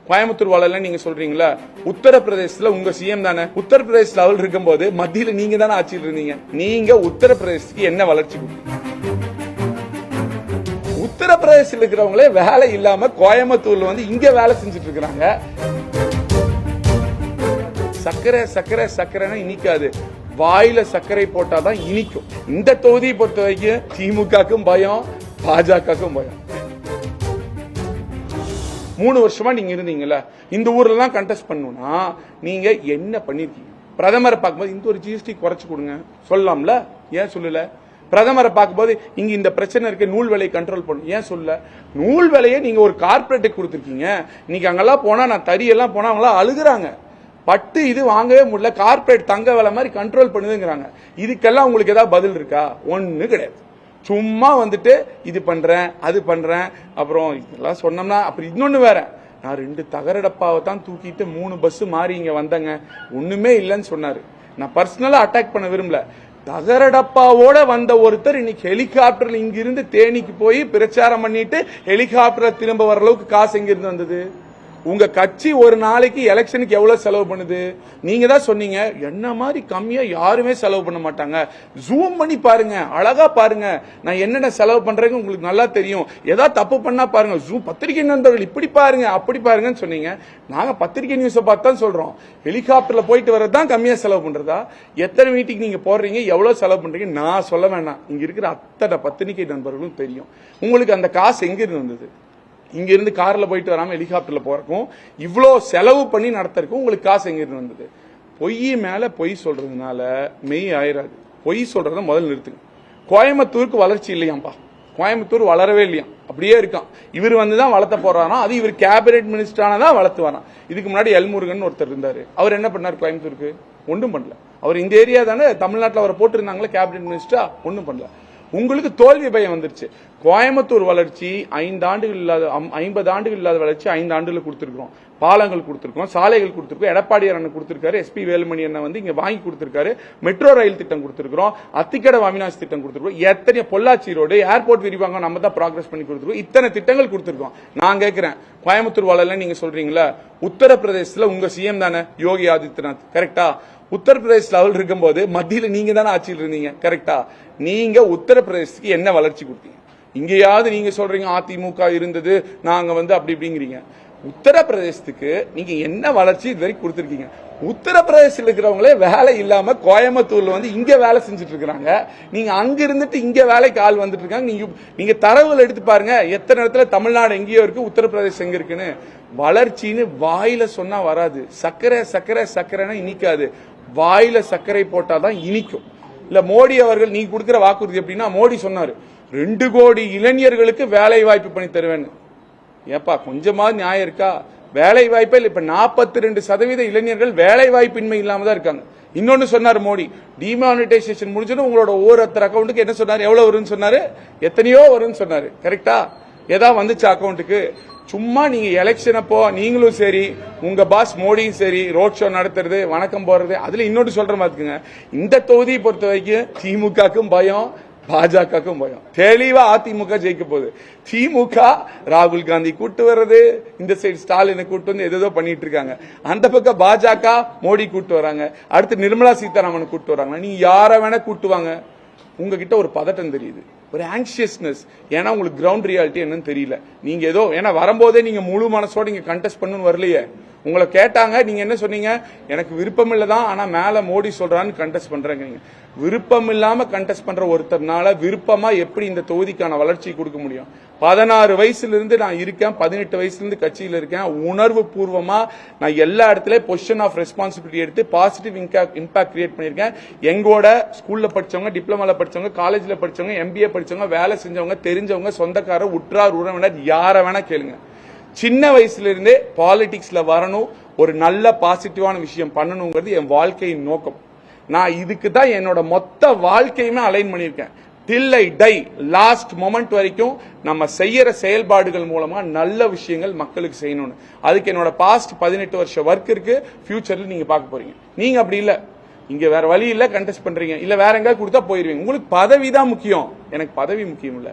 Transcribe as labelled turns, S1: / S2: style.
S1: கோயம்புத்தூர் வளரல நீங்க சொல்றீங்களா? உத்தரப்பிரதேசத்துல உங்க சிஎம் தானே. உத்தரப்பிரதேச லெவல் இருக்கும்போது மத்தியில நீங்க தானே ஆட்சியில் இருந்தீங்க. நீங்க உத்தரப்பிரதேசத்துக்கு என்ன வளர்ச்சி கொடுத்தீங்க? உத்தரப்பிரதேசத்தில் இருக்கிறவங்களே வேலை இல்லாம கோயம்புத்தூர்ல வந்து இங்க வேலை செஞ்சுட்டு இருக்காங்க. சக்கரை சக்கரை சக்கரைன்னா இனிக்காது, வாயில சர்க்கரை போட்டாதான் இனிக்கும். இந்த தொகுதியை பொறுத்த வரைக்கும் திமுகக்கும் பயம், பாஜகவுக்கும் பயம். 3 வருஷமா நீங்க இருந்தீங்கல்ல, இந்த ஊர்ல தான் கண்டெஸ்ட் பண்ணணும்னா நீங்க என்ன பண்ணிருக்கீங்க? பிரதமரை பார்க்கும்போது இந்த ஒரு ஜிஎஸ்டி குறைச்சு கொடுங்க சொல்லலாம்ல, ஏன் சொல்லல? பிரதமரை பார்க்கும்போது இங்க இந்த பிரச்சனை இருக்கு, நூல் விலையை கண்ட்ரோல் பண்ணும், ஏன் சொல்லல? நூல் விலையை நீங்க ஒரு கார்பரேட்டுக்கு கொடுத்துருக்கீங்க. இன்னைக்கு அங்கெல்லாம் போனா, நான் தறியெல்லாம் போனா அவங்களாம் அழுகுறாங்க. பட்டு இது வாங்கவே முடியல, கார்பரேட் தங்க விலை மாதிரி கண்ட்ரோல் பண்ணுதுங்கிறாங்க. இதுக்கெல்லாம் உங்களுக்கு ஏதாவது பதில் இருக்கா? ஒண்ணு கிடையாது. சும்மா வந்துட்டு இது பண்றேன் அது பண்றேன், அப்புறம் இதெல்லாம் சொன்னோம்னா அப்புறம் இன்னொன்னு வேற, நான் 2 தகரடப்பாவை தான் தூக்கிட்டு 3 பஸ் மாறி இங்க வந்தேங்க, ஒண்ணுமே இல்லைன்னு சொன்னாரு. நான் பர்சனலா அட்டாக் பண்ண விரும்பல. தகரடப்பாவோட வந்த ஒருத்தர் இன்னைக்கு ஹெலிகாப்டர்ல இங்கிருந்து தேனிக்கு போய் பிரச்சாரம் பண்ணிட்டு ஹெலிகாப்டர் திரும்ப வர அளவுக்கு காசு எங்கிருந்து வந்தது? உங்க கட்சி ஒரு நாளைக்கு எலெக்ஷனுக்கு எவ்வளவு செலவு பண்ணுது? நீங்க தான் சொன்னீங்க, என்ன மாதிரி கம்மியா யாருமே செலவு பண்ண மாட்டாங்க, ஜூம் பண்ணி பாருங்க, அழகா பாருங்க, நான் என்னென்ன செலவு பண்றேன்னு உங்களுக்கு நல்லா தெரியும், ஏதாவது தப்பு பண்ணா பாருங்க, ஜூம் பத்திரிகை நண்பர்கள் இப்படி பாருங்க அப்படி பாருங்கன்னு சொன்னீங்க. நாங்க பத்திரிகை நியூஸை பார்த்து தான் சொல்றோம். ஹெலிகாப்டர்ல போயிட்டு வரதான் கம்மியா செலவு பண்றதா? எத்தனை மீட்டிங் நீங்க போடுறீங்க, எவ்வளவு செலவு பண்றீங்க நான் சொல்ல வேண்டாம், இங்க இருக்கிற அத்தனை பத்திரிகை நண்பர்களும் தெரியும். உங்களுக்கு அந்த காசு எங்க இருந்து வந்தது? இங்க இருந்து கார்ல போயிட்டு வராம ஹெலிகாப்டர்ல போறக்கும், இவ்வளோ செலவு பண்ணி நடத்துறதுக்கும் உங்களுக்கு காசு எங்க இருந்து வந்தது? பொய் மேல பொய் சொல்றதுனால மெய் ஆயிராது. பொய் சொல்றத முதல்ல நிறுத்துங்க. கோயம்புத்தூருக்கு வளர்ச்சி இல்லையாம்பா, கோயம்புத்தூர் வளரவே இல்லையா, அப்படியே இருக்கான். இவர் வந்துதான் வளர்த்த போறாராம், அது இவர் கேபினெட் மினிஸ்டரானதான் வளர்த்து வரான். இதுக்கு முன்னாடி எல்முருகன் ஒருத்தர் இருந்தாரு, அவர் என்ன பண்ணார் கோயம்புத்தூருக்கு? ஒன்றும் பண்ணல. அவர் இந்த ஏரியா தானே, தமிழ்நாட்டில் அவரை போட்டிருந்தாங்களே கேபினெட் மினிஸ்டரா, ஒன்றும் பண்ணல. உங்களுக்கு தோல்வி பயம் வந்துருச்சு. கோயம்புத்தூர் வளர்ச்சி 5 ஆண்டுகள் இல்லாத 50 ஆண்டுகள் இல்லாத வளர்ச்சி 5 ஆண்டுகள் கொடுத்திருக்கோம். பாலங்கள் கொடுத்திருக்கோம், சாலைகள் கொடுத்திருக்கோம், எடப்பாடியார் அண்ணன் கொடுத்திருக்காரு, எஸ்பி வேலுமணி அண்ணன் வந்து இங்க வாங்கி கொடுத்திருக்காரு, மெட்ரோ ரயில் திட்டம் கொடுத்திருக்கிறோம், அத்திக்கடை அவினாசி திட்டம் கொடுத்திருக்கோம், எத்தனை பொள்ளாச்சி ரோடு, ஏர்போர்ட் விரிவாங்க நம்ம தான் ப்ராக்ரஸ் பண்ணி கொடுத்திருக்கோம், இத்தனை திட்டங்கள் கொடுத்திருக்கோம். நான் கேட்கிறேன், கோயம்புத்தூர் வளரல நீங்க சொல்றீங்களா? உத்தரப்பிரதேசத்துல உங்க சிஎம் தானே யோகி ஆதித்யநாத், கரெக்டா? உத்தரப்பிரதேச லெவல் இருக்கும்போது மத்தியில நீங்க தானே ஆட்சியில் இருந்தீங்க, கரெக்டா? நீங்க உத்தரப்பிரதேசத்துக்கு என்ன வளர்ச்சி கொடுத்தீங்க? இங்கேயாவது நீங்க சொல்றீங்க அதிமுக இருந்தது, நாங்க வந்து அப்படி இப்படிங்கிறீங்க. உத்தரப்பிரதேசத்துக்கு நீங்க என்ன வளர்ச்சி இது வரைக்கும் கொடுத்திருக்கீங்க? உத்தரப்பிரதேசத்தில் இருக்கிறவங்களே வேலை இல்லாம கோயம்புத்தூர்ல வந்து இங்க வேலை செஞ்சுட்டு இருக்காங்க. நீங்க அங்க இருந்துட்டு இங்க வேலைக்கு ஆள் வந்துட்டு இருக்காங்க. நீங்க தரவுகள் எடுத்து பாருங்க, எத்தனை இடத்துல தமிழ்நாடு எங்கேயோ இருக்கு, உத்தரப்பிரதேசம் எங்க இருக்குன்னு. வளர்ச்சின்னு வாயில சொன்னா வராது. சக்கரை சக்கரை சக்கரைன்னா இனிக்காது, வாயில சர்க்கரை போட்டாதான் இனிக்கும். இல்ல மோடி அவர்கள் நீங்க கொடுக்கிற வாக்குறுதி எப்படின்னா, மோடி சொன்னாரு 2 கோடி இளைஞர்களுக்கு வேலை வாய்ப்பு பண்ணி தருவேன்னு. ஏப்பா கொஞ்சமாவது நியாயம் இருக்கா? வேலை வாய்ப்பே இல்ல. இப்ப 42% இளைஞர்கள் வேலை வாய்ப்பின்மை இல்லாம தான் இருக்காங்க. இன்னொன்னு சொன்னாரு மோடி, டிமானிட்டைசேஷன் முடிஞ்சது உங்களோட ஒவ்வொருத்தர் அக்கௌண்ட்டுக்கு என்ன சொன்னாரு, எவ்வளவு வரும்னு சொன்னாரு, எத்தனையோ வரும்னு சொன்னாரு, கரெக்டா? ஏதாவது வந்துச்சு அக்கௌண்ட்டுக்கு? சும்மா நீங்க எலெக்ஷன் அப்போ நீங்களும் சரி, உங்க பாஸ் மோடியும் சரி, ரோட் ஷோ நடத்துறது, வணக்கம் போறது, அதுல இன்னொரு சொல்ற மாதிரிங்க, இந்த தொகுதியை பொறுத்த வரைக்கும் திமுகக்கும் பயம், பாஜகவுக்கும் பயம். தெளிவா அதிமுக ஜெயிக்க போகுது. திமுக ராகுல் காந்தி கூட்டு வர்றது, இந்த சைடு ஸ்டாலினை கூட்டு வந்து ஏதோ பண்ணிட்டு இருக்காங்க, அந்த பக்கம் பாஜக மோடி கூட்டு வராங்க, அடுத்து நிர்மலா சீதாராமன் கூட்டு வராங்க. நீங்க யார வேணா கூட்டுவாங்க, உங்ககிட்ட ஒரு பதட்டம் தெரியுது, ஒரு ஆங்ஷியஸ்னஸ். ஏன்னா உங்களுக்கு கிரவுண்ட் ரியாலிட்டி என்னன்னு தெரியல. நீங்க ஏதோ ஏன்னா வரும்போதே நீங்க முழு மனசோட நீங்க கண்டெஸ்ட் பண்ணணும்னு வரலையே. உங்களை கேட்டாங்க, நீங்க என்ன சொன்னீங்க? எனக்கு விருப்பம் இல்லதான், ஆனா மேல மோடி சொல்றான்னு கண்டெஸ்ட் பண்றேங்க. விருப்பம் இல்லாம கண்டெஸ்ட் பண்ற ஒருத்தர்னால விருப்பமா எப்படி இந்த தொகுதிக்கான வளர்ச்சி கொடுக்க முடியும்? 16 வயசுல இருந்து நான் இருக்கேன், 18 வயசுல இருந்து கட்சியில இருக்கேன். உணர்வு பூர்வமா நான் எல்லா இடத்துலயும் பொசிஷன் ஆஃப் ரெஸ்பான்சிபிலிட்டி எடுத்து பாசிட்டிவ் இம்பாக்ட் கிரியேட் பண்ணிருக்கேன். எங்கோட ஸ்கூல்ல படிச்சவங்க, டிப்ளமால படிச்சவங்க, காலேஜ்ல படிச்சவங்க, எம்பிஏ படிச்சவங்க, வேலை செஞ்சவங்க, தெரிஞ்சவங்க, சொந்தக்காரர், உற்றார் உறவினர், யார வேணா கேளுங்க. சின்ன வயசுல இருந்தே பாலிடிக்ஸ்ல வரணும், ஒரு நல்ல பாசிட்டிவான விஷயம் பண்ணணுங்கிறது என் வாழ்க்கையின் நோக்கம். நான் இதுக்கு தான் என்னோட மொத்த வாழ்க்கையுமே அலைன் பண்ணியிருக்கேன். டில் ஐ டை, லாஸ்ட் மொமெண்ட் வரைக்கும் நம்ம செய்யற செயல்பாடுகள் மூலமா நல்ல விஷயங்கள் மக்களுக்கு செய்யணும்னு. அதுக்கு என்னோட பாஸ்ட் 18 வருஷ ஒர்க் இருக்கு, ஃபியூச்சர்ல நீங்க பார்க்க போறீங்க. நீங்க அப்படி இல்ல, இங்க வேற வழி இல்ல, கண்டெஸ்ட் பண்றீங்க, இல்ல வேற எங்க கொடுத்தா போயிருவீங்க. உங்களுக்கு பதவி தான் முக்கியம், எனக்கு பதவி முக்கியம் இல்ல.